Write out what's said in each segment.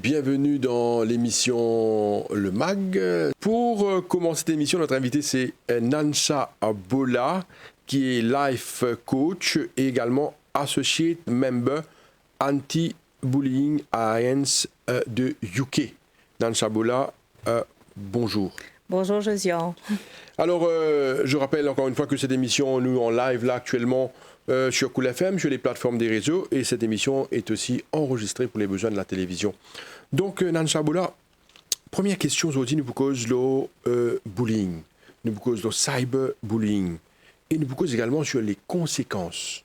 bienvenue dans l'émission Le Mag. Pour commencer cette émission, notre invité c'est Nansha Bola, qui est life coach et également associate member Anti-Bullying Alliance de UK. Nansha Bola, bonjour. Bonjour Josiane. Alors, je rappelle encore une fois que cette émission, nous en live là actuellement sur Cool FM, sur les plateformes des réseaux, et cette émission est aussi enregistrée pour les besoins de la télévision. Donc, Nansha Bola, première question aujourd'hui, nous vous cause le bullying, nous vous cause le cyberbullying, et nous vous cause également sur les conséquences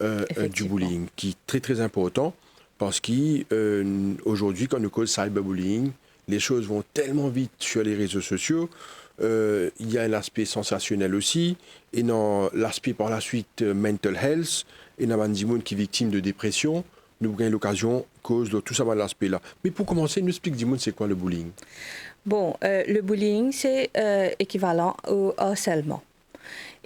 du bullying, qui est très très important, parce qu'aujourd'hui, quand nous cause cyberbullying, les choses vont tellement vite sur les réseaux sociaux. Il y a un aspect sensationnel aussi, et dans l'aspect par la suite mental health, et dans des gens qui sont victimes de dépression, nous avons l'occasion cause de tout ça dans l'aspect là. Mais pour commencer, nous explique dis-moi c'est quoi le bullying. Bon, le bullying c'est équivalent au harcèlement.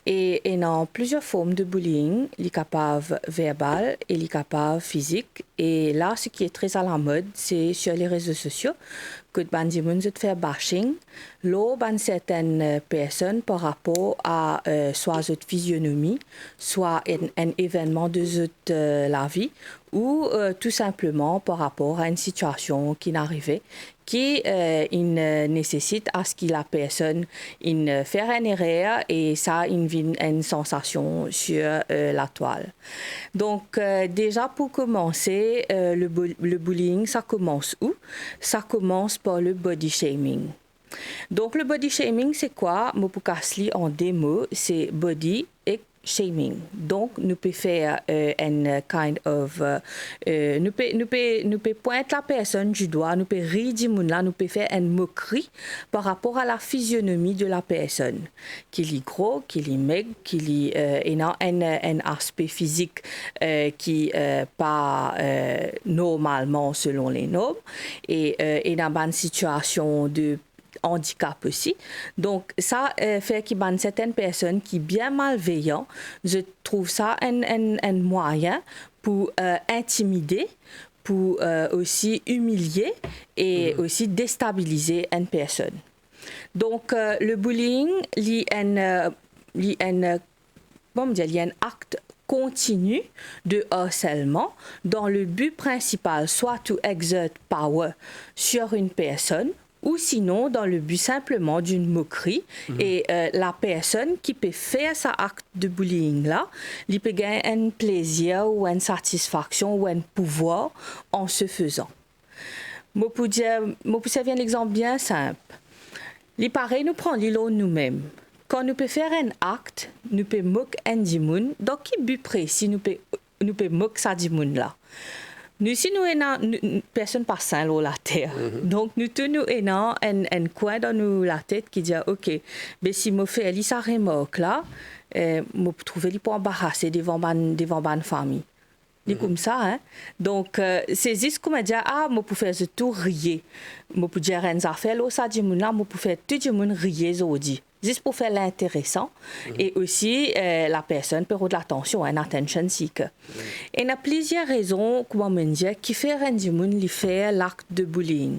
Et il y a plusieurs formes de bullying, les capables verbales et les capables physiques. Et là, ce qui est très à la mode, c'est sur les réseaux sociaux que les gens font bashing. Là, certaines personnes par rapport à soit cette physionomie, soit un événement de la vie, ou tout simplement par rapport à une situation qui est arrivée, qui nécessite à ce que la personne fasse une erreur et ça une sensation sur la toile. Donc déjà pour commencer, le bullying, ça commence où? Ça commence par le body shaming. Donc le body shaming, c'est quoi? Moi pour casser en deux mots, c'est body et shaming. Donc, nous pouvons faire un kind of... nous pouvons pointer la personne du doigt, nous pouvons rire du monde là, nous pouvons faire une moquerie par rapport à la physionomie de la personne. Qu'il est gros, qu'il est maigre, qu'il est un aspect physique qui n'est pas normalement selon les normes. Et il y a une situation de handicap aussi. Donc, ça fait qu'il y a certaines personnes qui sont bien malveillantes. Je trouve ça un moyen pour intimider, pour aussi humilier et aussi déstabiliser une personne. Donc, le bullying, il y a un acte continu de harcèlement dans le but principal, soit to exert power sur une personne, ou sinon dans le but simplement d'une moquerie. Et la personne qui peut faire cet acte de bullying là, il peut gagner un plaisir ou une satisfaction ou un pouvoir en se faisant. Moi pour servir un exemple bien simple, il paraît nous prendre l'îlot nous-mêmes. Quand nous pouvons faire un acte, nous pouvons moquer un dimoun, dans quel but précis nous pouvons moquer ça dimoun là. Nous, si nous avons personne par saint dans la terre, donc nous avons un coin dans la tête qui dit ok, mais si je fais ça remarque là, je trouve qu'il pas embarrassé devant ma famille. C'est comme ça, hein. Donc c'est juste comme dire je peux faire tout rire, je peux dire une affaire là, ça dit là, je peux faire tout le monde rire aujourd'hui. Juste pour faire l'intéressant. Et aussi, la personne peut avoir de l'attention, un attention seeker. Et il y a plusieurs raisons, comment me dire, qui fait rendre les faire l'acte de bullying.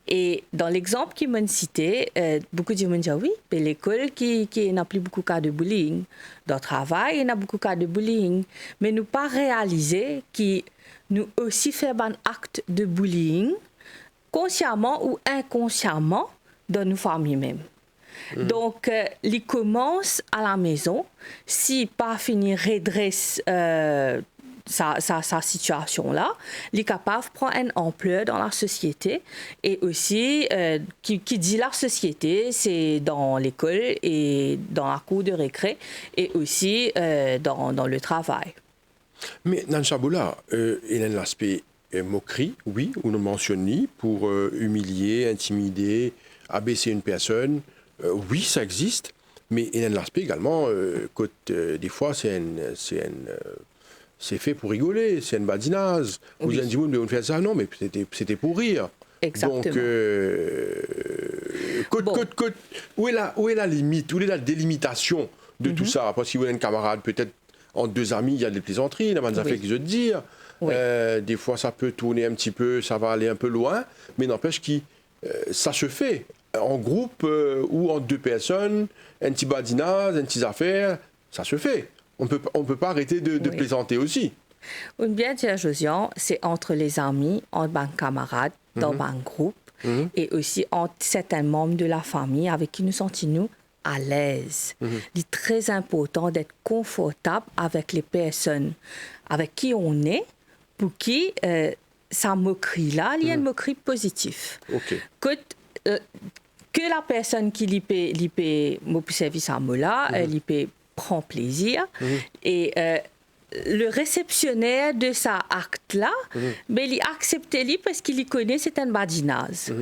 Et dans l'exemple qui m'a cité, beaucoup de gens disent oui, mais l'école qui n'a plus beaucoup de cas de bullying. Dans le travail, il y a beaucoup de cas de bullying. Mais nous pas réaliser que nous aussi faisons un acte de bullying, consciemment ou inconsciemment, dans nos familles même. Donc, il commence à la maison. Si pas fini redresse sa situation là, il est capable de prendre une ampleur dans la société et aussi qui dit la société, c'est dans l'école et dans la cour de récré et aussi dans le travail. Mais Nansha Bola, il y a l'aspect moquerie, oui, ou nous mentionnons, pour humilier, intimider, abaisser une personne. Oui, ça existe, mais il y a l'aspect également que des fois c'est fait pour rigoler, c'est une badinage. Vous avez dit, on fait ça, non, mais c'était pour rire. Exactement. Donc, où est la limite, où est la délimitation de tout ça? Parce qu'il y a un camarade peut-être entre deux amis, il y a des plaisanteries, la ça fait que je veux te dire. Oui. Des fois, ça peut tourner un petit peu, ça va aller un peu loin, mais n'empêche que ça se fait en groupe ou entre deux personnes, un petit badinage, une petite affaire, ça se fait. On peut pas arrêter de plaisanter aussi. Ou bien dire, Josiane, c'est entre les amis, entre les camarades, dans un groupe, et aussi entre certains membres de la famille avec qui nous sentons à l'aise. Il est très important d'être confortable avec les personnes avec qui on est, pour qui sa moquerie-là, il y a une moquerie positive. Okay. Que la personne qui me service à moi-là, elle prend plaisir, et le réceptionnaire de sa acte-là, mais il accepte parce qu'il connaît c'est un badinage.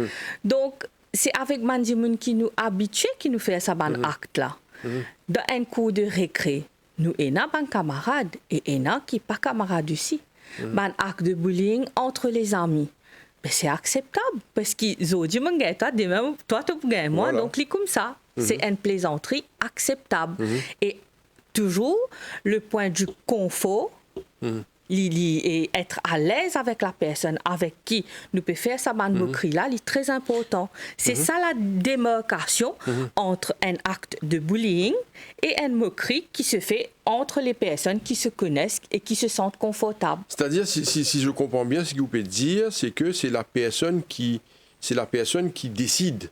Donc, c'est avec Mandimoun qui nous habitue, qui nous fait ça acte-là. Dans un cours de récré, nous avons un camarade et un qui n'est pas camarade aussi. Un acte de bullying entre les amis. Mais c'est acceptable parce qu'ils ont dit toi tu gagnes moi, donc c'est comme ça. C'est une plaisanterie acceptable. Et toujours le point du confort, et être à l'aise avec la personne avec qui nous pouvons faire sa moquerie-là, est très important. C'est ça la démarcation entre un acte de bullying et une moquerie qui se fait entre les personnes qui se connaissent et qui se sentent confortables. C'est-à-dire, si je comprends bien, ce que vous pouvez dire, c'est que c'est la personne qui décide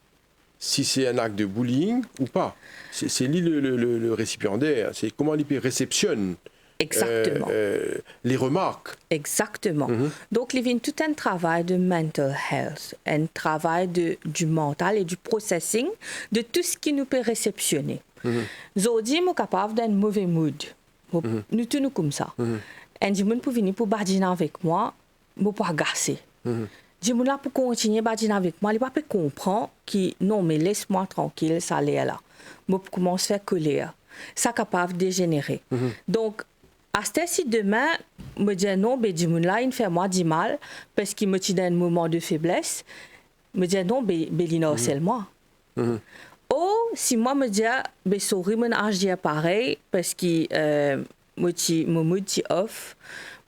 si c'est un acte de bullying ou pas. C'est lui le récipiendaire. C'est comment il réceptionne. Exactement. Les remarques. Exactement. Donc, il y a tout un travail de mental health, un travail du mental et du processing de tout ce qui nous peut réceptionner. Aujourd'hui, nous sommes capables d'un mauvais mood. Nous sommes comme ça. Un dimanche pour venir pour badiner avec moi, je ne peux pas agacer. Dimanche là pour continuer à badiner avec moi, il ne peut pas comprendre que non, mais laisse-moi tranquille, ça allait là. Je commence à faire colère. Ça est capable de dégénérer. Donc, à ce demain, me dit non, ben là, il fait moi du mal parce qu'il me tient un moment de faiblesse. Me dit non, ben il harcèle moi. Ou si moi me dis ben sorry, mon agir pareil parce que me dit off,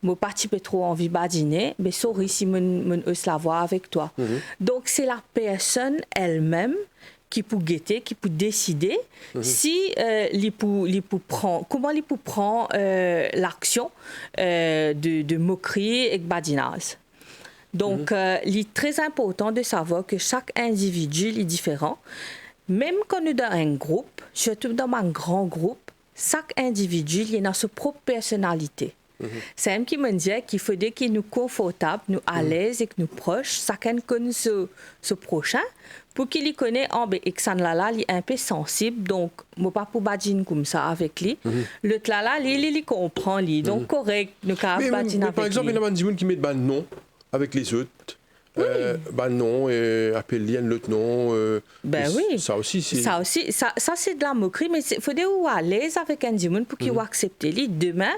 me parti peu trop envie badiner, ben sorry si mon la voir avec toi. Donc c'est la personne elle-même qui peut guetter, qui peut décider si comment il peut prendre l'action de moquerie et de badinage. Donc, il est très important de savoir que chaque individu est différent. Même quand nous sommes dans un groupe, surtout dans un grand groupe, chaque individu il a sa propre personnalité. C'est un qui me dit qu'il faut qu'il nous confortable, nous à l'aise et que nous proches, chacun connaît ce prochain, pour qu'il y connaisse, et que ça il est un peu sensible, donc je ne pas pour badiner comme ça avec lui. Le tlala, il comprend, donc correct, nous pouvons badiner avec lui. Par exemple, il y a des gens qui mettent non avec les autres. Non, appelle-lui un autre nom. Oui. Ça aussi, c'est... Ça, c'est de la moquerie, mais il faut être à l'aise avec un dimanche pour qu'il accepte. Demain,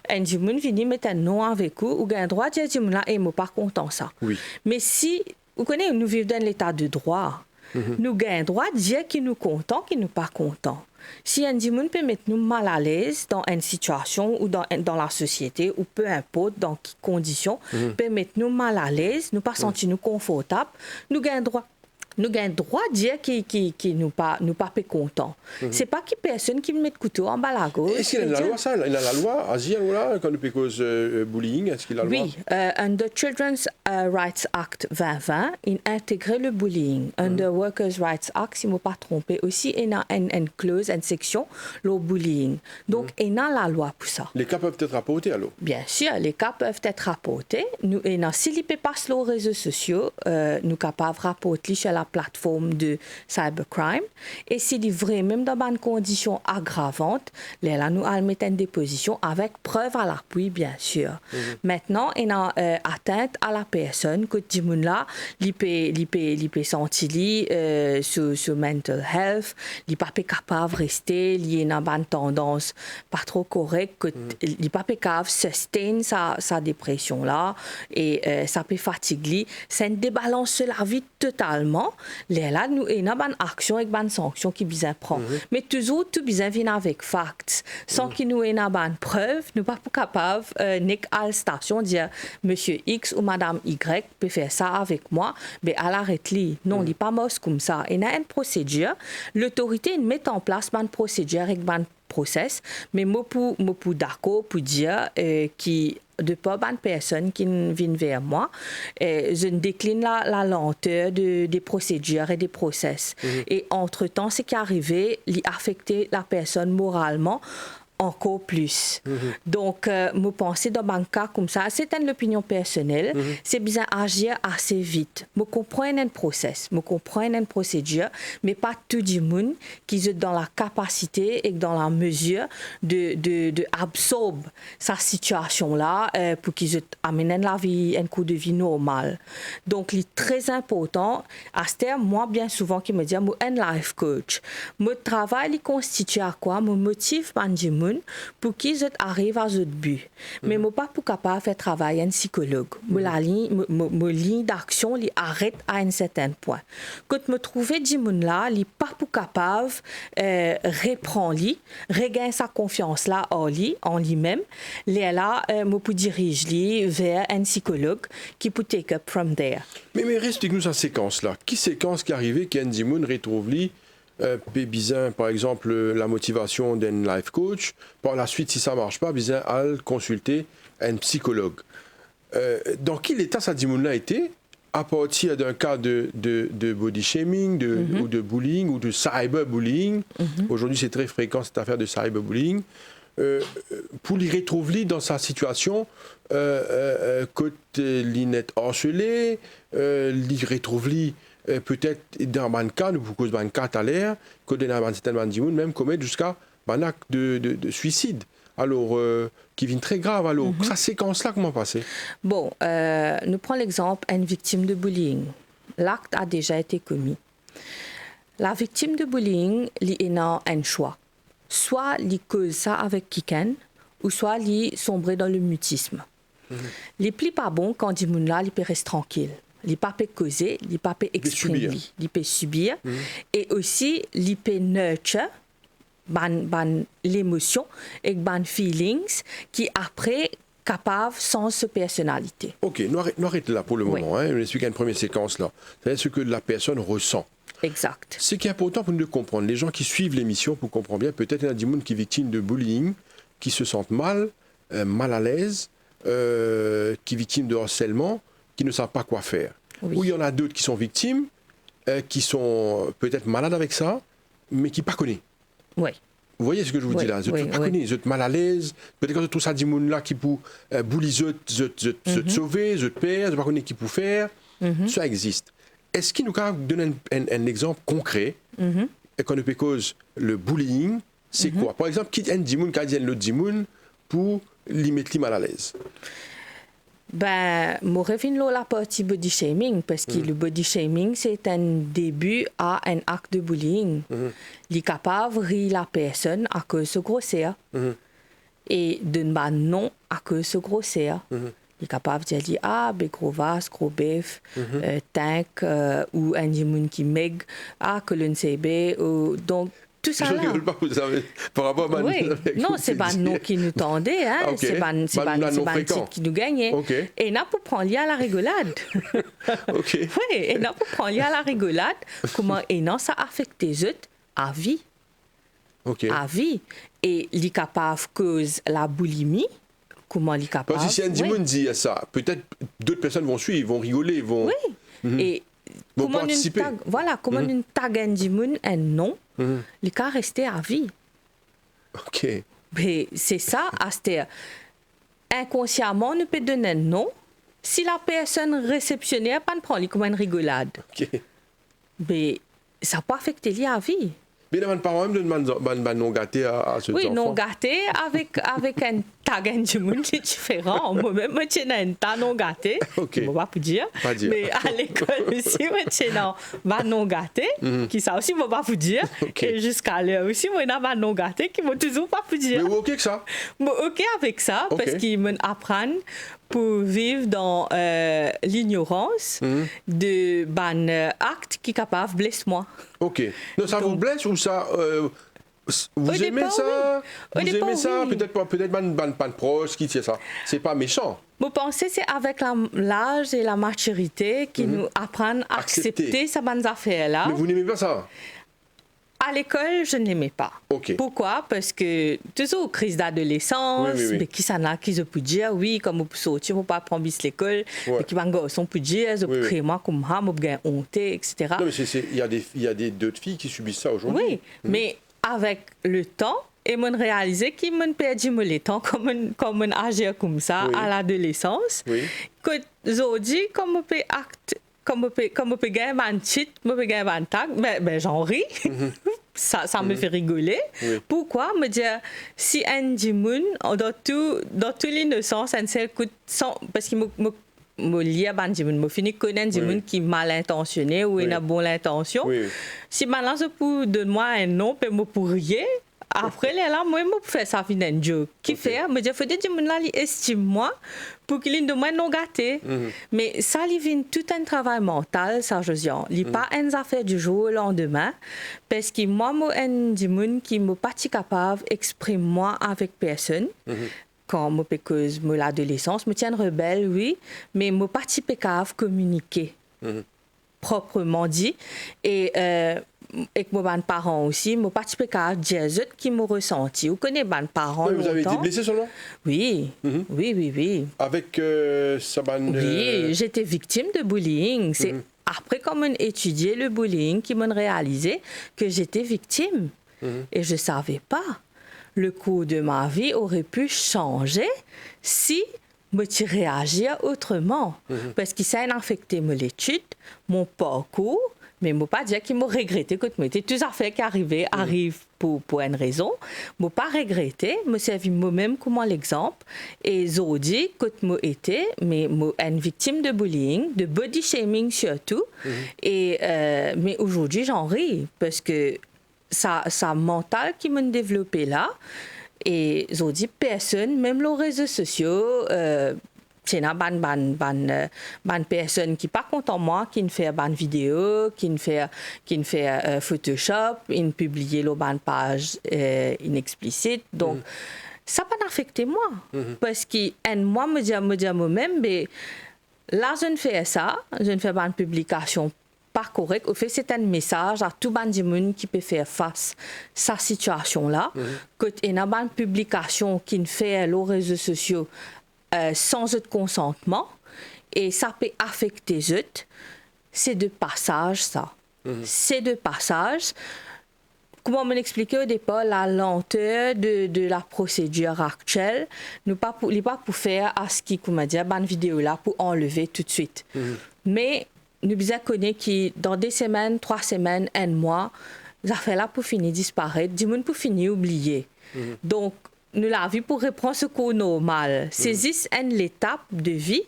un dimanche vient mettre un nom avec vous, ou un droit de dire dimanche là, et moi pas content ça. Oui. Mais si, vous connaissez, nous vivons dans l'état de droit, nous avons un droit de dire qu'il nous content, qu'il nous pas content. Si un dimanche peut mettre nous mal à l'aise dans une situation ou dans la société, ou peu importe dans quelles conditions, peut mettre nous mal à l'aise, nous pas sentir nous confortables, nous avons droit. Nous avons le droit de dire qu'il nous pas content. C'est pas que personne qui me met le couteau en bas à gauche. Est-ce qu'il y a la loi, ça? Il y a la loi, Asie, quand nous cause bullying, est-ce qu'il y a la loi? Oui, under Children's Rights Act 2020, il intègre le bullying. Under Workers' Rights Act, si je ne me pas trompé, aussi, il y a une clause, une section, le bullying. Donc, il y a la loi pour ça. Les cas peuvent être rapportés, alors? Bien sûr, les cas peuvent être rapportés. Nous, si les passent sur les réseaux sociaux, nous sommes capables de rapporter sur la plateforme de cybercrime. Et s'il est vrai, même dans une condition aggravante, là, nous allons mettre une déposition avec preuve à l'appui, bien sûr. Maintenant, il y a atteinte à la personne que là, il peut sentir sur mental health, il n'est pas capable de rester, il y a une tendance pas trop correcte, il n'est pas capable de sustain sa dépression là, et ça peut fatiguer. Ça débalance la vie totalement. là nous et une bonne action avec bonne sanction qui bien prend. Mais toujours tout bien vient avec facts. Sans qu'il nous ait une bonne preuve, nous pas capable nique à la station dire monsieur X ou madame Y peut faire ça avec moi, mais à l'arrête-li. Non, il n'est pas mort comme ça. Il y a une procédure. L'autorité met en place une procédure avec un process, mais moi pour d'accord pour dire qui de pas bonne personne qui vient vers moi, je décline la lenteur des procédures et des process. Et entre-temps, ce qui est arrivé, il affecté la personne moralement encore plus. Donc, me penser dans un cas comme ça, c'est une opinion personnelle, c'est bien agir assez vite. Me comprendre un process, me comprendre une procédure, mais pas tout le monde qui est dans la capacité et dans la mesure de absorber sa situation-là pour qu'ils amènent la vie, un coup de vie normal. Donc, il est très important, à ce terme, moi, bien souvent, qui me dit, moi, un life coach. Mon travail, il constitue à quoi? Mon motif, pour qu'ils arrivent à ce but. Mais je ne suis pas capable de faire travailler un psychologue. Ma ligne d'action arrête à un certain point. Quand je me trouve des gens là, je ne suis pas capable de reprendre, regagner sa confiance là en lui-même. Là, je peux diriger vers un psychologue qui peut take up from there. Mais explique-nous cette séquence-là. Qui séquence qui est arrivée, qui a un Dimoun retrouve lui bizin, par exemple, la motivation d'un life coach. Par la suite, si ça ne marche pas, bizin à consulter un psychologue. Dans quel état ça Dimoun-là été à partir d'un cas de body shaming, ou de bullying, ou de cyberbullying. Aujourd'hui, c'est très fréquent cette affaire de cyberbullying. Pour les retrouver dans sa situation, côté l'inette harcelé, les retrouver peut-être dans un cas, ou pour un cas à l'air, que dans un certain monde, même commettre jusqu'à un acte de suicide. Alors, qui vient très grave. Alors, cette séquence-là, comment passer? Bon, nous prenons l'exemple d'une victime de bullying. L'acte a déjà été commis. La victime de bullying, il a un choix. Soit il cause ça avec quelqu'un, ou soit il sombre dans le mutisme. Les plus pas bon quand il dit là, il peut rester tranquille. Il peut pas causer, il peut pas exprimer, il peut subir. Et aussi, il peut nurture l'émotion et ban feelings qui après capable sans sa personnalité. Ok, nous arrêtons là pour le moment. On explique une première séquence là. C'est ce que la personne ressent. Exact. Ce qui est important pour nous de comprendre, les gens qui suivent l'émission, pour comprendre bien, peut-être il y a des gens qui sont victimes de bullying, qui se sentent mal à l'aise, qui sont victimes de harcèlement, qui ne savent pas quoi faire. Oui. Ou il y en a d'autres qui sont victimes, qui sont peut-être malades avec ça, mais qui ne pas connaissent. Oui. Vous voyez ce que je vous dis là? Vous ne pas connaissez, vous êtes mal à l'aise. Peut-être que tout ça, des gens là qui pour bullier, se sauver, se perdre, vous ne connaissez qui pour faire. Ça existe. Est-ce qu'il nous donne un exemple concret et qu'on ne peut cause le bullying? C'est quoi? Par exemple, qui est un dimoun qui a dit l'autre dimoun pour lui mettre mal à l'aise? Ben, moi, je reviens à la partie body shaming, parce que le body shaming, c'est un début à un acte de bullying. Il est capable de rire la personne à cause de grosseur. Et de ne pas non à cause de grosseur. Il est capable de dire, ah, ben, gros vase, gros bœuf, tank, ou un dimoun qui meg, ah, que l'on sait bien, donc, tout ça là. Par rapport à non, c'est pas nous qui nous tendait, hein. C'est pas titre qui nous gagnait. Et n'a pas prendre à la rigolade. Oui, et n'a pas prendre à la rigolade. Comment et non ça affecte les autres à vie. À vie. Et il est capable de cause la boulimie. Comment il est capable? Parce que si un dimoun dit ça, peut-être d'autres personnes vont suivre, vont rigoler, vont. Oui. Et comment participer. Comment une tag un dimoun un non. Il cas rester à vie. Ok. Mais c'est ça, c'est-à-dire, inconsciemment, on peut donner un nom. Si la personne réceptionnaire pas prend comme une rigolade. Ok. Mais ça peut affecter la vie. Mais les parents même donnent non gâté à ce oui, non gâté avec un t'as gagné du monde qui est différent. Moi-même, moi, je n'ai pas non gâté. Ok. Je ne vais pas dire. Pas dire. Mais à l'école aussi, moi, je n'ai non gâté. Qui ça aussi, je ne vais pas vous dire. Ok. Et jusqu'à l'heure aussi, moi, je n'ai pas non gâté qui ne vont toujours pas vous dire. Mais vous ok que ça? Bon, ok avec ça, Ok. parce qu'ils m'apprennent pour vivre dans l'ignorance de ban acte qui est capable de blesser moi. Ok. Non, ça vous blesse ou ça... vous Au aimez départ, ça? oui. Au Vous départ, aimez ça? oui. Peut-être pas de proche qui tient ça. C'est pas méchant. Vous pensez c'est avec l'âge et la maturité qui nous apprennent à Accepter. accepter ces bonnes affaires-là. Mais vous n'aimez pas ça? À l'école, je n'aimais pas. Ok. Pourquoi? Parce que toujours crise d'adolescence, Oui. mais qui s'en a qui se peut dire oui, comme on peut sortir, on peut pas prendre bis l'école, Ouais. mais qui va garçon peut dire, je Oui, peux oui. créer moi comme moi, je peux honte, etc. Non, mais il y a d'autres filles qui subissent ça aujourd'hui. Oui, mais avec le temps, et on réalisé qu'il m'a perdu le temps comme on agir comme ça Oui. à l'adolescence. Oui. Que aujourd'hui, comme on peut acte, comme on peut gagner un cheat, on peut gagner un tag, ben j'en ris. Ça me fait rigoler. Oui. Pourquoi me dire si un Jimoun dans toute l'innocence, un seul coup de sang, parce qu'il me lie à un Jimoun, me finit connaître un Jimoun Oui. qui est mal intentionné ou Oui. il a bonne intention. Oui. Si maintenant je peux donner moi un nom, puis me pour rien. Après, là, moi, je fais ça fin un joke. Qui Ok. fait, me dire, faut dire, là, il estime moi pour qu'il ait de moi non gâté. Mais ça, il vient tout un travail mental, ça, je dis. Il n'est pas une affaire du jour au lendemain. Parce que moi, moi, un monde qui n'est pas capable d'exprimer moi avec personne. Quand moi, parce que l'adolescence, me tiens rebelle, oui, mais je ne pas capable de communiquer. Proprement dit. Et avec mes parents aussi, je ne pas capable de dire ce qu'ils m'ont ressenti. Vous connaissez mes parents Oui, vous avez été longtemps? blessé seulement? Oui, oui. Avec Saban. Oui, j'étais victime de bullying. C'est après qu'on a étudié le bullying qu'ils m'ont réalisé que j'étais victime. Et je ne savais pas. Le cours de ma vie aurait pu changer si je réagir autrement. Parce que ça a affecté mon étude, mon parcours, mais je ne pas dire qu'ils m'ont regretté que toutes les affaires qui arrivent pour une raison. Je ne pas regretté, je me servi moi-même comme l'exemple. Et j'ai dit que je été une victime de bullying, de body shaming surtout. Et, mais aujourd'hui, j'en ris parce que ça mental qui m'a développé là. Et j'ai dit personne, même les réseaux sociaux, c'est une personne qui pas content moi, qui ne fait pas de vidéo, qui ne fait Photoshop, qui ne publie le page inexplicite. Donc, ça n'a pas affecté moi. Parce que moi, me dire moi-même, mais là, je ne fais ça, je ne fais pas de publication pas correct. Au fait, c'est un message à tout le monde qui peut faire face à cette situation-là. Que il y a une publication qui ne fait les réseaux sociaux sans autre consentement et ça peut affecter les autres. C'est de passage, ça. C'est de passage. Comment on expliquait au départ la lenteur de la procédure actuelle, nous pas pour faire à ce qui, comment dire, une vidéo là pour enlever tout de suite. Mais nous devons connaître que dans 2 semaines, 3 semaines, 1 mois, les affaires là pour finir disparaître, du monde pour finir oublier. Donc, nous l'avons vu pour reprendre ce cours normal. C'est juste une étape de vie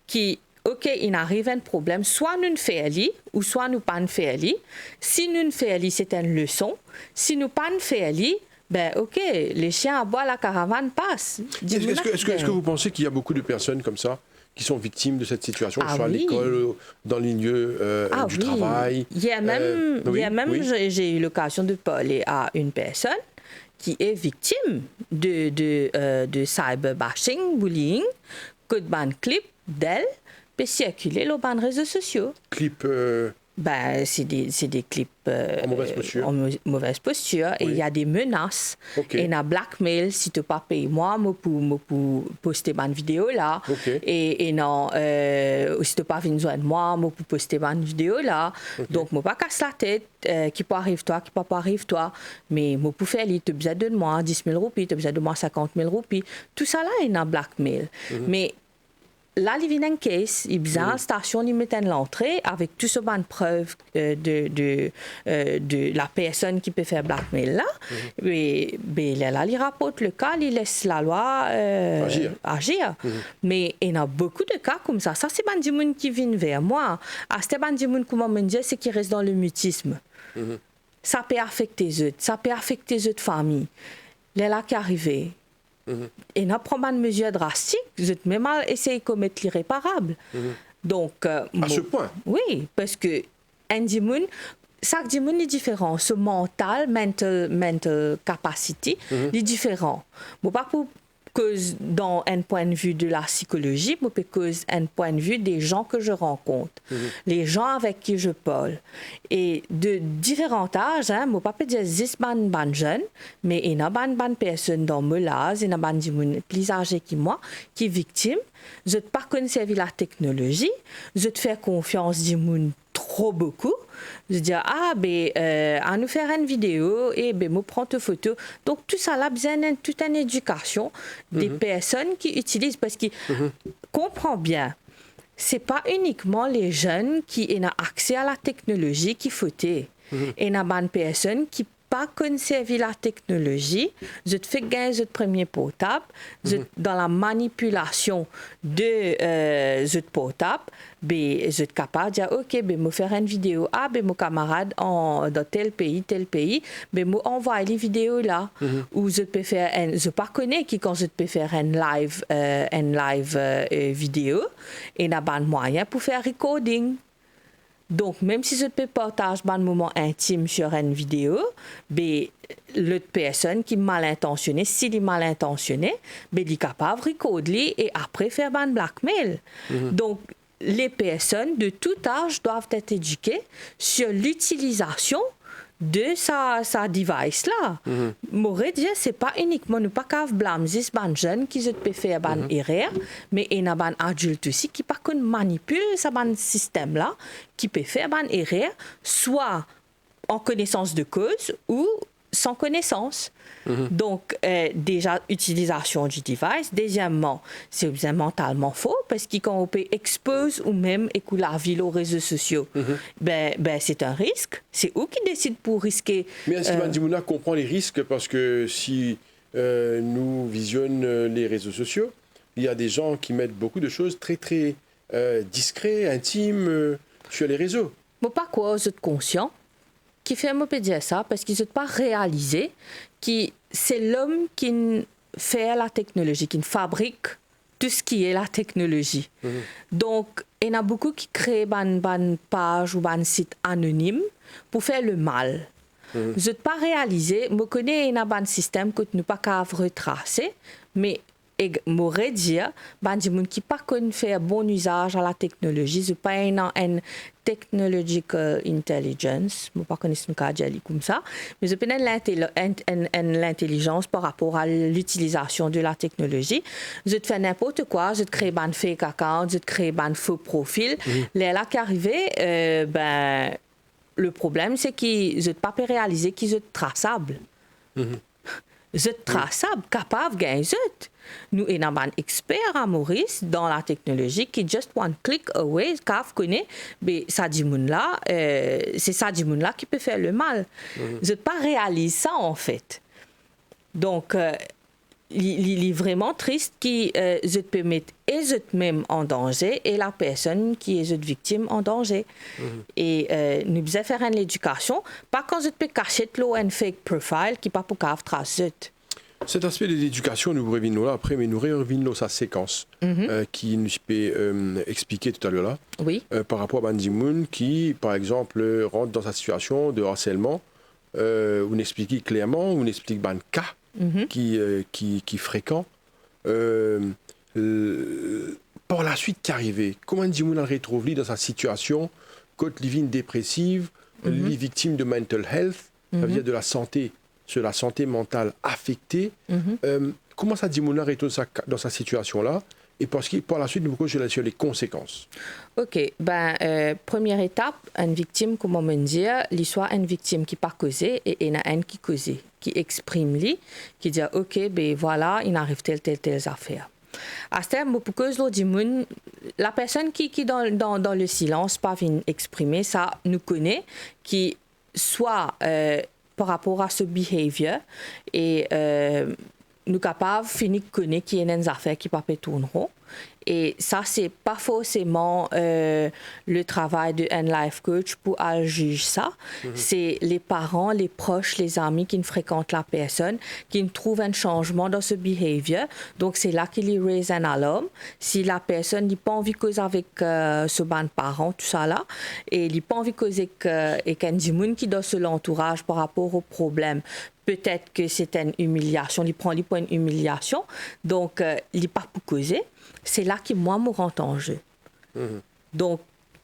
qui, OK, il arrive un problème, soit nous ne faisons ou soit nous pas ne faisons. Si nous ne faisons, c'est une leçon. Si nous pas ne faisons, ben OK, les chiens à bois, la caravane passe. Est-ce que vous pensez qu'il y a beaucoup de personnes comme ça qui sont victimes de cette situation, soit à oui. l'école, dans les lieux du travail? Il y a même j'ai eu l'occasion de parler à une personne qui est victime de cyberbashing, bullying, que de clip d'elle peut circuler sur les réseaux sociaux. Clip. Ben, c'est des clips En mauvaise posture. en mauvaise posture. Et il y a des menaces. Ok. Et il y a blackmail, si tu ne pas payer moi, je peux poster une vidéo là. Ok. Et non, si tu ne pas venir joindre moi, je peux poster une vidéo là. Ok. Donc, je ne pas casser la tête, qui peut arriver toi, qui peut pas arriver toi. Mais je peux faire, tu as besoin de moi 10 000 roupies, tu as besoin de moi 50 000 roupies. Tout ça là, il y a blackmail. Mais là, il vient un case, il vient à la station, il met l'entrée avec tout ce ban de preuves de la personne qui peut faire blackmail là. Et là, il rapporte le cas, il laisse la loi agir. Mais il y a beaucoup de cas comme ça. Ça, c'est des gens qui viennent vers moi. C'est des gens, comment me dire, c'est qui restent dans le mutisme. Ça peut affecter les autres, ça peut affecter les autres familles. Là qui arrivent. Et n'a pas de mesures drastiques, vous êtes même essayé de commettre l'irréparable. Donc, à ce point? Oui, parce que chaque dimun est différent. Ce mental capacity est différent. Bon, pas pour cause dans un point de vue de la psychologie, mais pour cause un point de vue des gens que je rencontre, les gens avec qui je parle. Et de différents âges, je ne peux pas dire 10 ban jeunes, mais il y a ban personnes dans mon âge, il y a ban plus âgés que moi, qui sont victimes. Je ne peux pas connaître la technologie, je te fais confiance du monde trop beaucoup. Je dis, à nous faire une vidéo et me prendre une photo. Donc, tout ça, là, besoin de toute une éducation des personnes qui utilisent, parce qu'ils comprennent bien, ce n'est pas uniquement les jeunes qui ont accès à la technologie qui fautent. Il y a des personnes qui pas conserver la technologie, je te fais gagner le premier portable, dans la manipulation de ce portable, je suis capable de dire, ok, me faire une vidéo, mon camarade dans tel pays, me envoie les vidéos là, où je peux faire, je ne connais pas quand je peux faire une live vidéo, et il y a pas de moyen pour faire recording. Donc, même si je peux partager un moment intime sur une vidéo, l'autre personne qui est mal intentionnée, s'il est mal intentionné, il est capable de recorder et après faire un blackmail. Donc, les personnes de tout âge doivent être éduquées sur l'utilisation de sa device là. M'aurait dit, c'est pas uniquement ne pas qu'à blâmer les jeunes qui peuvent faire des erreurs, mais il y a des adultes aussi qui par contre manipulent ce système là, qui peut faire des erreurs, soit en connaissance de cause ou sans connaissance. Donc, déjà, utilisation du device. Deuxièmement, c'est mentalement faux parce que quand on peut exposer ou même écouler la vie aux réseaux sociaux, c'est un risque. C'est eux qui décident pour risquer. Mais est-ce que Bandimouna comprend les risques? Parce que si nous visionnons les réseaux sociaux, il y a des gens qui mettent beaucoup de choses très, très discrets, intimes sur les réseaux. Mais pas quoi, vous êtes conscient qui fait me dire ça parce qu'ils n'ont pas réalisé que c'est l'homme qui fait la technologie, qui fabrique tout ce qui est la technologie. Donc, il y en a beaucoup qui créent une page ou un site anonyme pour faire le mal. Je n'ai pas réalisé, je connais un système que nous ne pouvons pas retracer, mais je m'aurais dit, des gens qui ne peuvent pas faire bon usage à la technologie, je pas une technological intelligence, je ne pas connaître ce cas comme ça, mais je peux l'intelligence par rapport à l'utilisation de la technologie. Je te fais n'importe quoi, je te crée un fake account, je te crée un faux profil. Là qui arrivé, le problème c'est qu'ils ne peuvent pas réaliser qu'ils sont traçables. Vous êtes traçable, capable de gagner. Nous avons un expert à Maurice dans la technologie qui just one click away, CAF connaît, mais ça dit là, c'est ça dit là qui peut faire le mal. Vous n'êtes pas réalisé ça en fait. Donc, il est vraiment triste que je peux mettre et je même en danger et la personne qui est victime en danger. Et nous devons faire une éducation, pas quand je peux cacher un fake profile qui pas pour tracer. Cet aspect de l'éducation, nous revenons là après, mais nous revenons sa séquence qui nous peut expliquer tout à l'heure là. Oui. Par rapport à Bandimoun qui, par exemple, rentre dans sa situation de harcèlement, on explique clairement, on explique un cas qui fréquent. Par la suite qui arrivait, comment Bandimoun a retrouvé dans sa situation, côte living dépressive, les victimes de mental health, ça veut dire de la santé. Sur la santé mentale affectée. Comment ça dit Mouna est dans sa situation-là et parce que par la suite, nous allons sur les conséquences. OK. Première étape, une victime, comment me dire, l'histoire une victime qui pas causée et il y en a une qui causée, qui exprime lui, qui dit OK, voilà, il arrive telle affaire. À ce terme, pour que la personne qui dans le silence pas vient exprimer, ça nous connaît, qui soit par rapport à ce behavior et nous capables finir connaître qu'il y a des affaires qui pas tourneront. Et ça, c'est pas forcément le travail d'un life coach pour juger ça. C'est les parents, les proches, les amis qui fréquentent la personne, qui trouvent un changement dans ce behavior. Donc, c'est là qu'il y raise un alarme. Si la personne n'a pas envie de causer avec ce ban de parents, tout ça là, et il n'a pas envie de causer avec un dimoun qui dans son entourage par rapport au problème, peut-être que c'est une humiliation, il prend une humiliation, donc il n'est pas pour causer. C'est là que moi me rentre en jeu. Donc,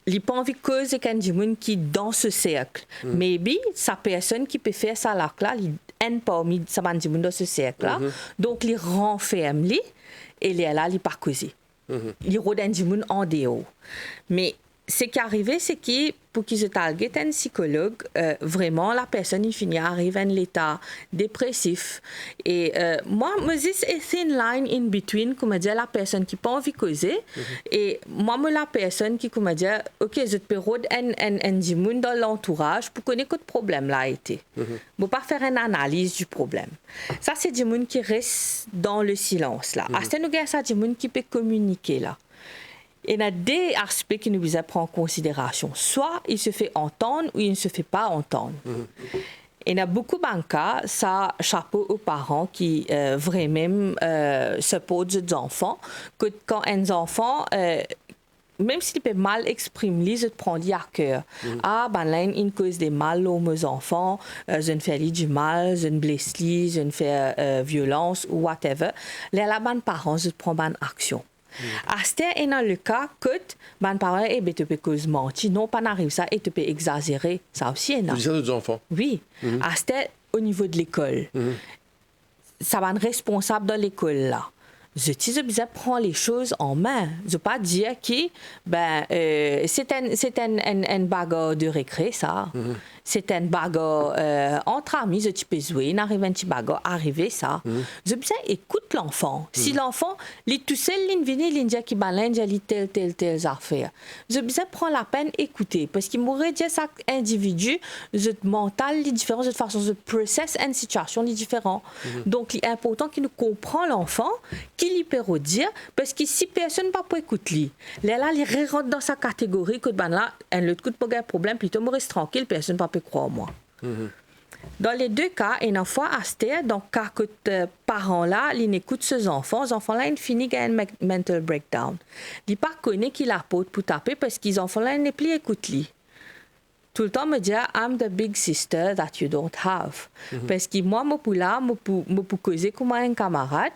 il n'a pas envie de causer avec un dimoun qui dans ce cercle. Maybe, sa personne qui peut faire ça là, il n'aime pas sa dimoun dans ce cercle-là. Donc, il renferme lui et il est là, il n'est pas causé. Il rôde un dimoun en dehors. Mais ce qui est arrivé, c'est que pour qu'ils se target un psychologue, vraiment, la personne il finit arrive à un état dépressif. Et moi, c'est une thin line in between, comme dire, la personne qui n'a pas envie de causer, et moi, la personne qui, comme dire, OK, je peux rôder un dimoun dans l'entourage pour connaître quel problème là a été. Je ne peux pas faire une analyse du problème. Ça, c'est des gens qui restent dans le silence là. À ce moment-là, c'est des gens qui peuvent communiquer là. Il y a des aspects qui nous devons prendre en considération. Soit il se fait entendre ou il ne se fait pas entendre. Il y a beaucoup de cas, ça chapeau aux parents qui vraiment supportent des enfants. Que quand un enfant, même s'il peut mal exprimer, je te prends à cœur. Ah, ben là, il cause des mal aux mes enfants, je ne fais du mal, je ne blesse, je ne fais violence ou whatever. Là, les parents, je te prends une action. À ce temps, dans le cas que les parents tu peux causer mentir, non pas n'arrive ça et tu peux exagérer, ça aussi est Vous dites aux enfants. Oui, à ce temps, au niveau de l'école, ça va être responsable de l'école là. Je dis prendre les choses en main. Je ne veux pas dire que c'est un bagarre de récré, ça. C'est un bagarre entre amis, je peux jouer, il arrive un petit bagarre, arriver ça. Je veux écoute l'enfant. Si l'enfant, il est tout seul, il vient, il dit qu'il balance, il telle affaire. Je veux prendre la peine d'écouter. Parce qu'il m'aurait dit ça, individu, le mental est différent, de façon de process une situation est différent. Donc, il est important qu'il nous comprend l'enfant, qu'il lui peut redire, parce que si personne n'a pas écouter, là, il rentre dans sa catégorie, que là, un autre coup de pas de problème, plutôt, me reste tranquille, personne n'a pas croire moi. Dans les deux cas, une fois à terre, dans le cas que parents-là, ils écoutent ces enfants-là, ils finissent avec un mental breakdown. Ils ne pas connaissent qu'il a pour taper parce qu'ils enfants-là, ils ne plus écoutent lui. Tout le temps me dire I'm the big sister that you don't have. Parce que moi, je peux là, je peux causer comme un camarade.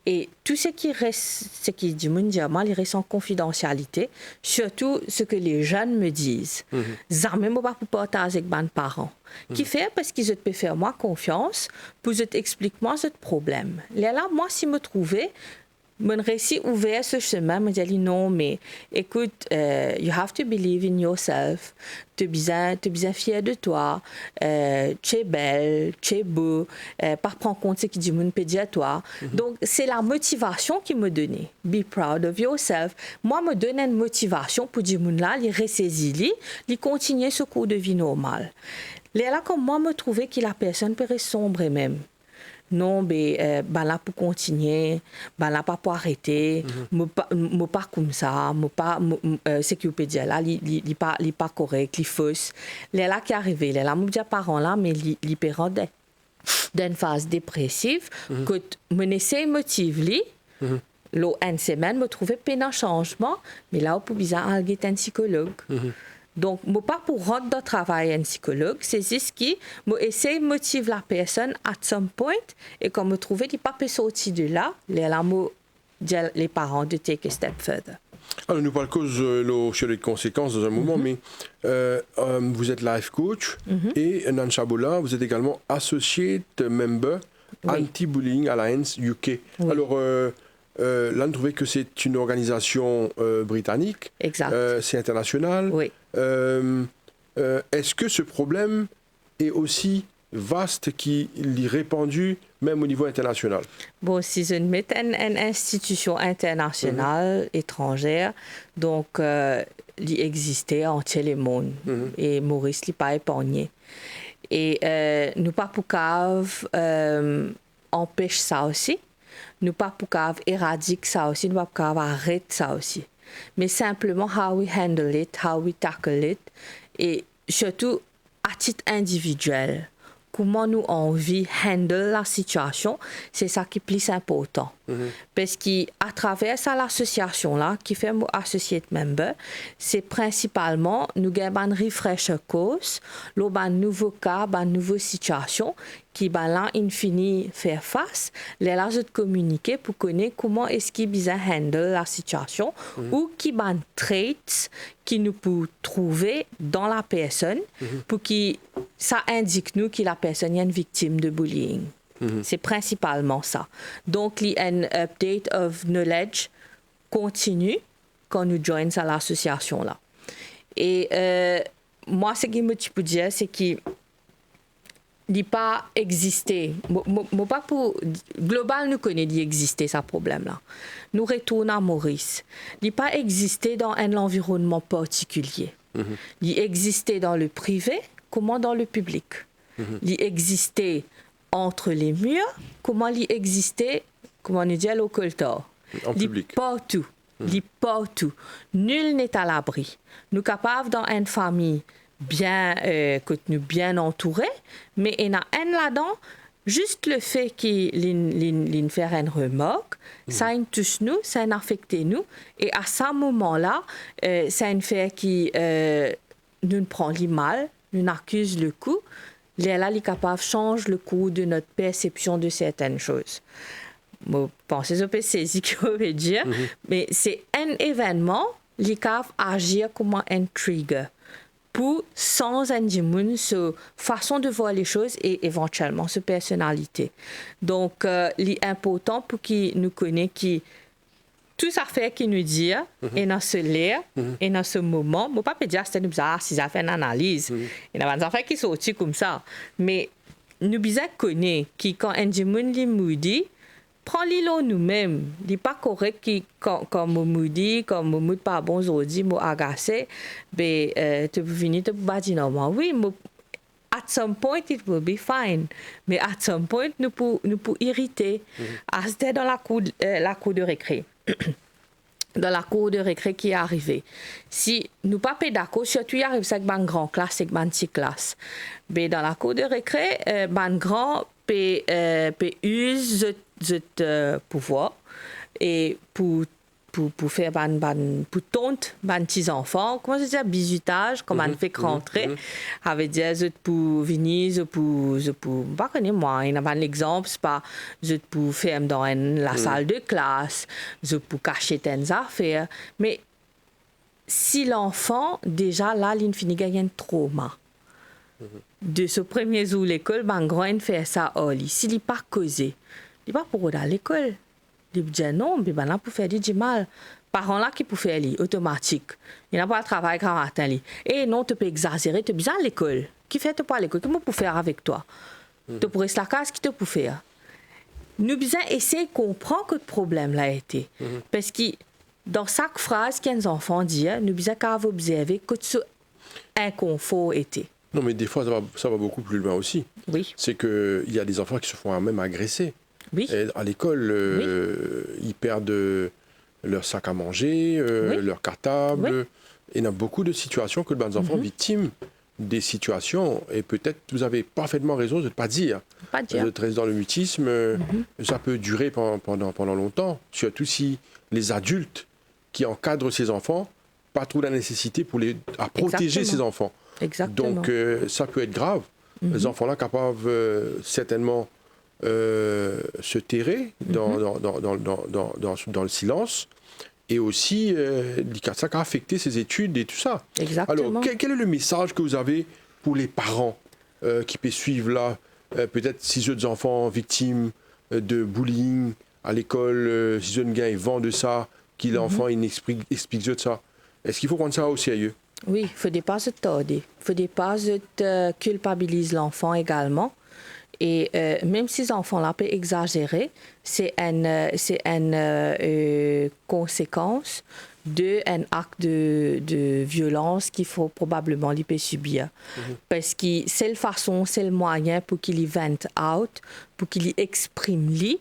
Et tout ce qui reste, ce qui dit mondialement, il reste en confidentialité, surtout ce que les jeunes me disent. Jamais moi pas pour partager avec mes parents. Qui fait parce qu'ils peuvent faire moi confiance pour expliquer moi ce problème. Là, moi, si me trouvais, mon récit ouvert ce chemin me dit non, mais écoute, you have to believe in yourself. Tu es bien fier de toi. Tu es belle, tu es beau. Pas prendre compte ce qui dit mon pédiatre. Donc, c'est la motivation qui me donnait. Be proud of yourself. Moi, me donne une motivation pour dire mon là, il ressaisir, il continuer ce cours de vie normal. Là, comme moi, me trouvais que la personne peut rester sombre même. Non, mais là pour continuer, là pas pour arrêter, pas comme ça, ce qui peut dire là, il pas correct, il fausse. Là qui arrivé, là me dire parents là, mais il peut rendre d'une phase dépressive que me essaie motive lui. Une semaine me trouvais peine un changement, mais là on peut bien aller un psychologue. Donc, je ne pas pour rendre de travail un psychologue, c'est juste que je essaie de motiver la personne à some point et quand je trouve qu'il ne peut pas sortir de là, les parents de take a step further. Alors, nous parlons sur les conséquences dans un moment, mais vous êtes life coach et Nan Chabola, vous êtes également associate member Anti-Bullying Alliance UK. Oui. Alors, là, on trouvait que c'est une organisation britannique. Exact. C'est international. Oui. Est-ce que ce problème est aussi vaste qui est répandu même au niveau international. Bon, si je mets une institution internationale étrangère, donc il existait entier le monde et Maurice n'est pas épargné. Et nous pas pour cave empêche ça aussi, nous pas pour cave éradique ça aussi, nous pas pour cave arrête ça aussi. Mais simplement how we handle it, how we tackle it, et surtout à titre individuel. Comment nous on vit handle la situation, c'est ça qui est plus important. Parce qu'à travers ça, l'association-là, qui fait mon associate member, c'est principalement nous avons un refresher course, un nouveau cas, une nouvelle situation, qui va là, infini, faire face, les là, de communiquer pour connaître comment est-ce qu'il bien handle la situation, ou qui ban traits qui nous peut trouver dans la personne, pour que ça indique nous que la personne est une victime de bullying. C'est principalement ça. Donc, il y a un update of knowledge continue quand nous joignons à l'association-là. Et moi, ce que je peux dire, c'est qu'il n'a pas existé. Pas pour global, nous connaissons d'exister ce problème-là. Nous retournons à Maurice. Il n'a pas existé dans un environnement particulier. Il existait dans le privé, comment dans le public. Il existait entre les murs, comment il existait, comment on dit, au culture. En public. Partout. Il partout. Nul n'est à l'abri. Nous sommes capables dans une famille bien, que nous bien entourée, mais il y en a un là-dedans, juste le fait qu'il fait une remarque, ça nous touche nous, ça affecte nous, et à ce moment-là, ça nous fait qui nous prend le mal, nous accuse le coup. Là, il est capable de changer le cours de notre perception de certaines choses. Je pense que je peux saisir ce que je veux dire, mais c'est un événement qui est capable d'agir comme un trigger pour sans un sa façon de voir les choses et éventuellement sa personnalité. Donc, il est important pour qu'il nous connaisse qui tout ça fait qu'il nous dit, et dans ce lire, et dans ce moment, je ne peux pas dire que c'est bizarre si ça fait une analyse. Il y a des affaires qui sont sorties comme ça. Mais nous devons connaître que quand un monde nous dit, prends-le nous-mêmes. Il n'est pas correct que quand nous dit, quand nous ne pas bon aujourd'hui, nous agacé, tu peux venir te dire non, oui, at some point it will be fine, mais at some point nous peut irriter. C'était dans la cour de récré. Dans la cour de récré qui est arrivée. Si nous pas d'accord, surtout il arrive avec une grande classe et une petite classe. Mais dans la cour de récré, un grand peut user de pouvoir et pour faire pour tante petits enfants, comment ça dit, bisutage, comment on fait rentrer, avec dire pour venir pour pas connaître moi, il y a un exemple, c'est pas pour faire dans la salle de classe, pour cacher des affaires, mais si l'enfant déjà là il finit gagner un trauma de ce premier jour à l'école, ben grand fait ça s'il n'est pas causé, il n'est pas pour aller à l'école. Il dit non, mais là pour faire du mal. Parents là qui pour faire automatique. Il n'a pas le travail quand matin. Et non, tu peux exagérer, tu es bien à l'école. Qui fait pas à l'école? Comment pour faire avec toi? Tu pourrais la case qui te pour faire. Nous besoin essayer de comprendre que le problème là a été. Parce que dans chaque phrase qu'un enfant dit, nous besoin qu'à observer que ce inconfort était. Non, mais des fois ça va beaucoup plus loin aussi. Oui. C'est que il y a des enfants qui se font même agresser. Oui. Et à l'école, ils perdent leur sac à manger, leur cartable. Oui. Il y a beaucoup de situations que les enfants victimes des situations. Et peut-être vous avez parfaitement raison de ne pas dire. De rester dans le mutisme, ça peut durer pendant longtemps. Surtout si les adultes qui encadrent ces enfants pas trop la nécessité pour à protéger ces enfants. Exactement. Donc ça peut être grave. Les enfants-là capables certainement se terrer dans le silence et aussi ça a affecté ses études et tout ça. Exactement. Alors, quel est le message que vous avez pour les parents qui peuvent suivre là, peut-être si jeunes enfants victimes de bullying à l'école, si jeunes gars ils vendent de ça, qui l'enfant il explique de ça. Est-ce qu'il faut prendre ça au sérieux? Oui, il faut pas se tarder. Il faut pas se culpabiliser l'enfant également. Et même si les enfants-là peuvent exagérer, c'est une conséquence d'un acte de violence qu'il faut probablement subir. Parce que c'est la façon, c'est le moyen pour qu'il y vent out, pour qu'il y exprime lui.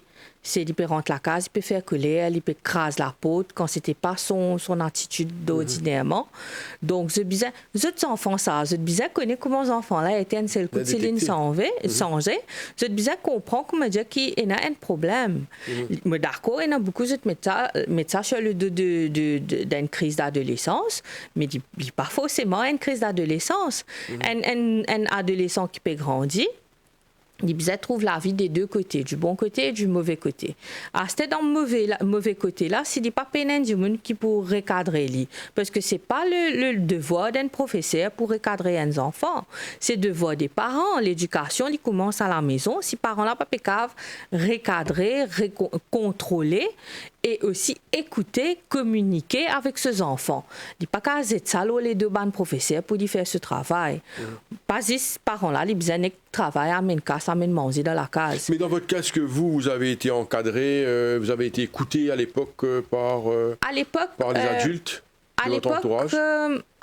C'est il peut rentrer la case, il peut faire colère, il peut craser la peau quand c'était pas son attitude d'ordinairement. Donc, je disais, les autres enfants, ça, je disais connaître comment les enfants là étaient un seul coup de Céline changer. Je disais comprendre comment dire qu'il y a un problème. Mais d'accord, il y a beaucoup de médecins sur le dos d'une crise d'adolescence, mais il n'y a pas forcément une crise d'adolescence. Un adolescent qui peut grandir. Il trouve la vie des deux côtés, du bon côté et du mauvais côté. Alors, c'était dans le mauvais côté-là, s'il n'y a pas pénin du monde qui pourrait recadrer lui. Parce que ce n'est pas le devoir d'un professeur pour recadrer un enfant. C'est le devoir des parents. L'éducation, il commence à la maison. Si les parents n'ont pas pécave, recadrer, contrôler et aussi écouter, communiquer avec ses enfants. Il n'y a pas qu'à être salaud les deux bancs professeurs pour y faire ce travail. Pas ces parents-là, ils ont besoin de travail, amène casse, amène manger dans la case. Mais dans votre cas, est-ce que vous avez été encadré, vous avez été écouté à l'époque par les adultes de votre entourage?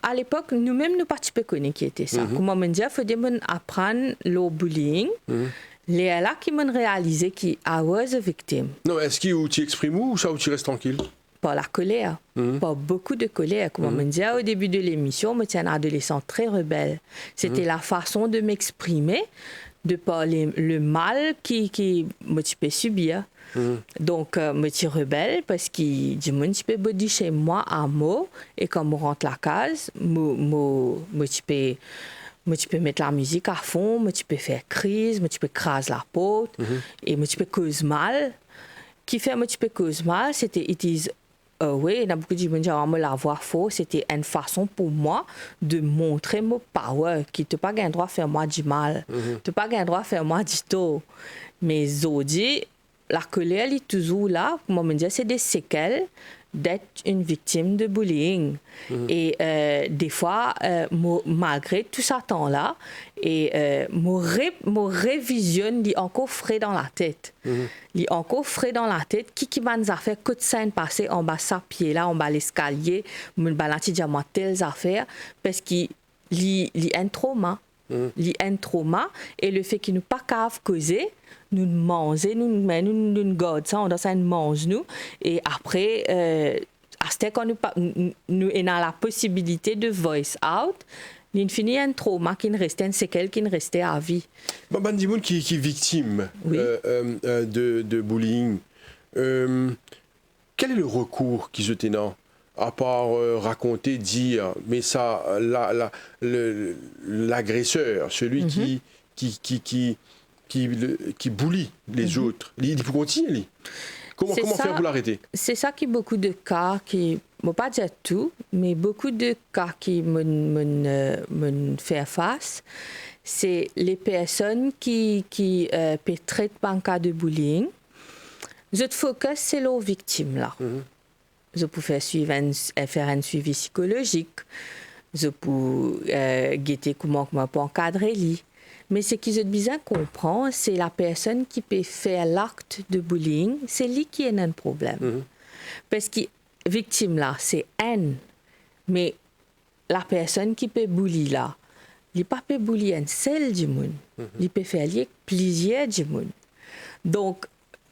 À l'époque, nous-mêmes, nous participons à qui était ça. Comment me dire, il faut apprendre le bullying. Les là qui m'ont réalisé qui was a victime. Non, est-ce que tu exprimes ou ça ou tu restes tranquille? Pas la colère, pas beaucoup de colère. Comme on me disait au début de l'émission, je suis un adolescent très rebelle. C'était la façon de m'exprimer, de parler le mal qui me peux subir. Donc, je suis rebelle parce que je peux dire chez moi un mot et quand je rentre la case, tu peux mettre la musique à fond, tu peux faire crise, tu peux craser la peau, et tu peux causer mal. Qui fait tu peux causer mal, c'était oui, il y a beaucoup de gens qui ont la voix faux. C'était une façon pour moi de montrer mon power, qui n'a pas le droit de faire moi du mal, tu n'as pas le droit de faire moi du tort. Mais aujourd'hui, la colère est toujours là. Pour moi, c'est des séquelles d'être une victime de bullying. Et des fois, malgré tout ce temps-là, mon révision est encore frais dans la tête. Il est encore frais dans la tête. Qui m'a fait que de scène passer en bas sa pied là, en bas l'escalier, me balancer diamant telles affaires, parce qu'il y a un trauma. Il y a un trauma, et le fait qu'il nous pas cave causer, nous manger, nous garde ça, on doit ça mange nous, et après, à ce qu'on nous avons la possibilité de voice out, il finit un trauma qui ne restait, une séquelle qui ne restait à vie. Ban Dimoun qui est victime de bullying, quel est le recours qui se tenant? À part raconter, dire, mais ça, l'agresseur, celui qui bully les autres, il faut continuer. Comment faire pour l'arrêter? C'est ça qui beaucoup de cas qui, je ne vais pas dire tout, mais beaucoup de cas qui me fait face, c'est les personnes qui traitent par un cas de bullying. Je te focus c'est leurs victimes là. Je peux faire un suivi psychologique, je peux guetter comment je peux encadrer lui. Mais ce que je besoin comprendre, c'est la personne qui peut faire l'acte de bullying, c'est lui qui a un problème. Parce que victime là, c'est elle. Mais la personne qui peut bully là, il ne peut pas bully un seul du monde. Il peut faire plusieurs du monde. Donc,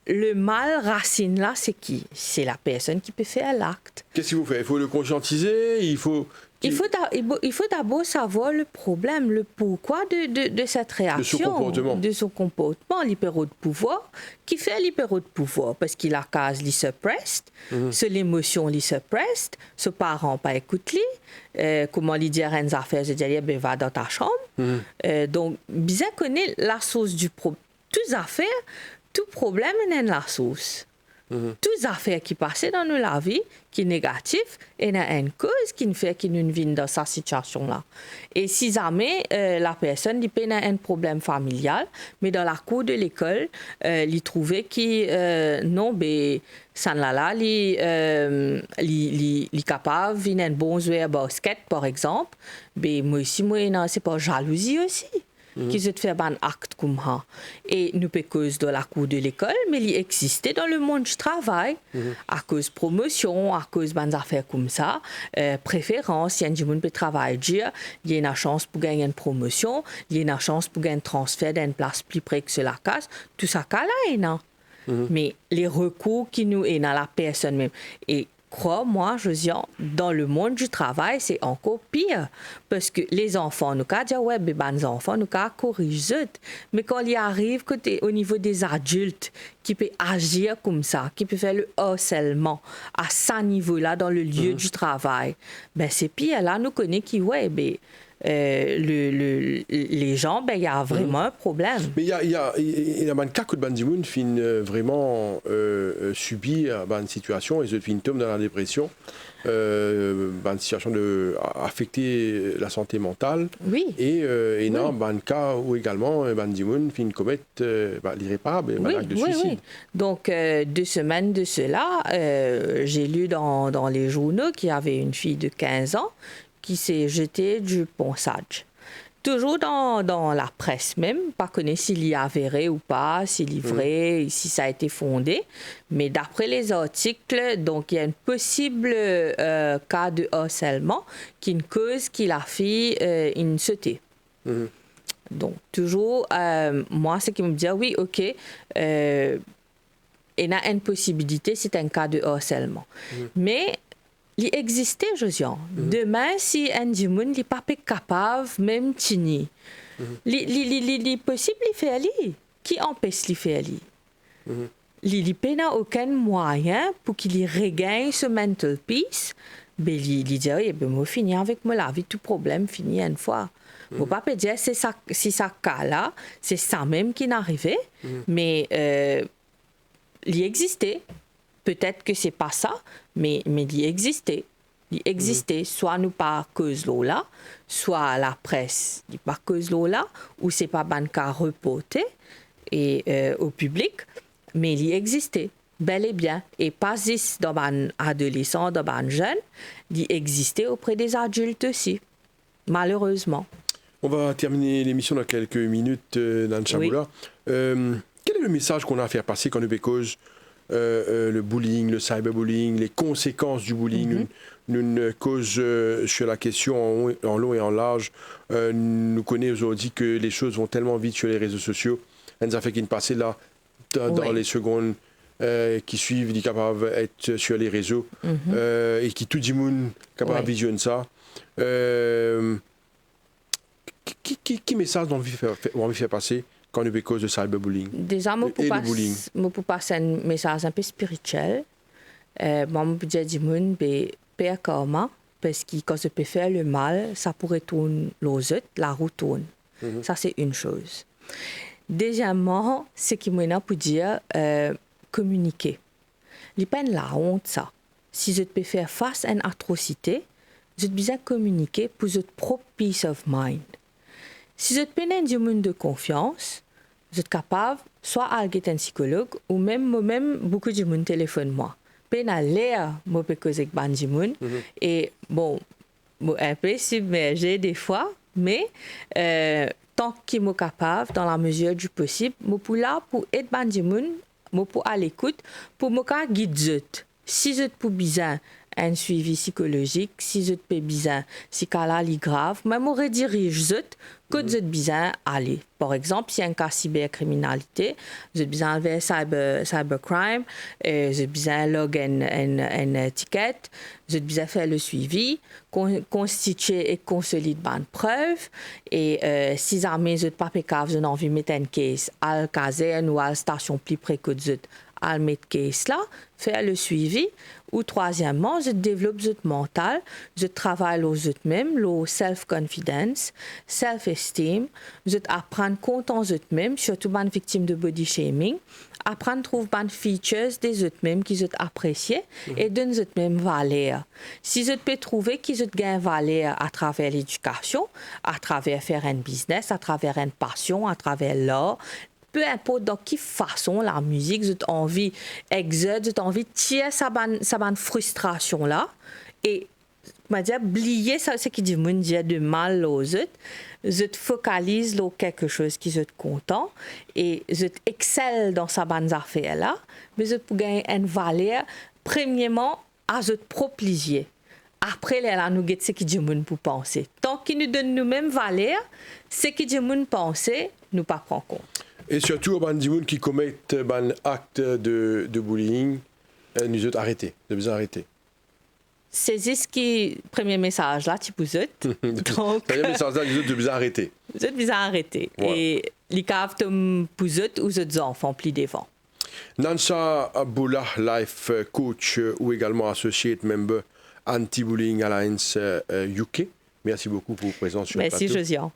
le mal racine là, c'est qui? C'est la personne qui peut faire l'acte. Qu'est-ce qu'il faut faire? Il faut le conscientiser, il faut d'abord savoir le problème, le pourquoi de cette réaction, de son comportement, l'hypéro de pouvoir. Qui fait l'hypéro de pouvoir? Parce qu'il a case, il suppressed, c'est l'émotion, il suppressed, ce parent pas écoute lui, comment lui dire une affaire, je dis, ben va dans ta chambre. Donc, bien connaître la source du problème. Toutes affaires, tout problème est la source. Toutes les affaires qui passent dans la vie, qui sont négatives, et il y a une cause qui fait qu'il nous vient dans cette situation-là. Et si jamais la personne a un problème familial, mais dans la cour de l'école, il trouvait que non, ça là, il est capable de un bon joueur de basket, par exemple, moi aussi, c'est pas jalousie aussi. Qui se fait un acte comme ça. Et nous pas cause de la cour de l'école, mais il existait dans le monde du travail, à cause de promotion, à cause des affaires comme ça, préférence, il y a des gens qui travaillent, il y a une chance pour gagner une promotion, il y a une chance pour gagner un transfert d'une place plus près que la case, tout ça, là, non? Mais les recours qui nous est dans la personne même. Et crois-moi, Josiane, dans le monde du travail, c'est encore pire. Parce que les enfants, nous disent, ouais, les enfants, nous corrigent. Mais quand il arrive au niveau des adultes, qui peut agir comme ça, qui peut faire le harcèlement à ce niveau-là, dans le lieu du travail, c'est pire. Là, nous connaissons qui, ouais, les gens, il y a vraiment un problème. Mais il y a un cas que Bandimoun fin vraiment subir une situation et se fin tombe dans la dépression, une situation de affecter la santé mentale. Oui. Et non, un cas où également Bandimoun fin commettre l'irréparable, un acte de suicide. Oui. Donc 2 semaines de cela, j'ai lu dans les journaux qu'il y avait une fille de 15 ans qui s'est jetée du ponçage. Toujours dans la presse même, pas connaît s'il y a avéré ou pas, s'il est vrai, si ça a été fondé, mais d'après les articles, donc il y a un possible cas de harcèlement qui ne cause qu'il a fait une sauté. Donc toujours, moi, ce qui me dit, oui, ok, il y a une possibilité, c'est un cas de harcèlement. Mais il existait, Josiane. Demain, si un dimoun n'est pas capable, même tini, il possible de faire lui. Qui empêche de faire lui? Il n'a aucun moyen pour qu'il regagne ce mental peace. Il dit, moi, finir avec moi la vie, tout problème, fini une fois. Je ne peux pas dire si ça cas-là, c'est ça même qui est arrivé, mais il existait. Peut-être que c'est pas ça, mais il existait. Il existait, soit nous pas cause là, soit la presse n'est pas cause là, ou c'est pas ban cas reporté et au public, mais il existait bel et bien, et pas juste dans les adolescents, dans les jeunes, il existait auprès des adultes aussi, malheureusement. On va terminer l'émission dans quelques minutes, Nan Chaboula. Quel est le message qu'on a à faire passer quand nous cause le bullying, le cyberbullying, les conséquences du bullying, une cause sur la question en long et en large. Nous connaissons aujourd'hui que les choses vont tellement vite sur les réseaux sociaux. Elles ont fait qu'il passe là, dans les secondes qui suivent, il est capable d'être sur les réseaux et qui tout le monde est capable de visionner ça. Qui message on veut faire passer quand nous cause de cyberbullying? Déjà, je peux passer un message un peu spirituel. Moi, je peux dire Père karma, parce que quand je peux faire le mal, ça pourrait tourner l'autre, la roue tourne. Ça, c'est une chose. Deuxièmement, ce qui m'a pour dire communiquer. Il n'y a pas la honte, ça. Si je peux faire face à une atrocité, je dois bien communiquer pour votre propre peace of mind. Si vous êtes un monde de confiance, vous êtes capable, soit d'aller un psychologue, ou même beaucoup de monde téléphone moi. Pena l'air, moi peux causer avec bandi monde. Et bon, un peu submergé des fois, mais tant qu'il est capable, dans la mesure du possible, moi pour là pour être bandi monde, moi pour à l'écoute, pour me guider. Si vous êtes pour bizarre, un suivi psychologique, si vous êtes bizarre, si cas-là est grave, même on redirige que vous êtes bizarre aller. Par exemple, si un cas cybercriminalité, vous êtes bizarre vers cybercrime, vous êtes bizarre log une étiquette, vous êtes bizarre faire le suivi, constituer et consolider bonne preuve, et si jamais vous n'êtes pas capable, vous avez envie de mettre un case à la caserne ou à la station plus près que vous êtes, à le mettre case là, faire le suivi. Ou troisièmement, je développe votre mental, je travaille aux autres même, le self-confidence, self-esteem, je apprends content aux autres même, surtout les victimes de body shaming, apprendre à trouver les features des autres même qui sont appréciés et donner autres même valeur. Si je peux trouver qu'ils ont gain valeur à travers l'éducation, à travers faire un business, à travers une passion, à travers l'art, peu importe dans quelle façon la musique, j'ai envie d'exercer, j'ai envie de tirer sa frustration là et oublier ça, ce qui dit de mal aux autres, je focalise sur quelque chose qui est content et je excelle dans sa bonne affaire là, mais je peux gagner une valeur premièrement à notre propre plaisir. Après, là, nous avons ce qui dit pour penser. Tant qu'il nous donne nous-mêmes valeur, ce qui dit pour penser, nous ne pas prendre compte. Et surtout, les gens qui commettent des actes de bullying, nous autres arrêter, nous devons arrêter. C'est ce qui premier message là, tu peux donc premier message là, nous autres devons arrêter. Vous êtes bien arrêter. Ouais. Et les caves comme vous êtes ou les enfants plus devant. Nansa Abdullah, life coach ou également associate member Anti-Bullying Alliance UK. Merci beaucoup pour votre présence sur le plateau. Merci Josiane.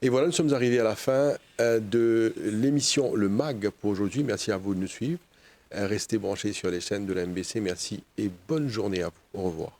Et voilà, nous sommes arrivés à la fin de l'émission Le MAG pour aujourd'hui. Merci à vous de nous suivre. Restez branchés sur les chaînes de la MBC. Merci et bonne journée à vous. Au revoir.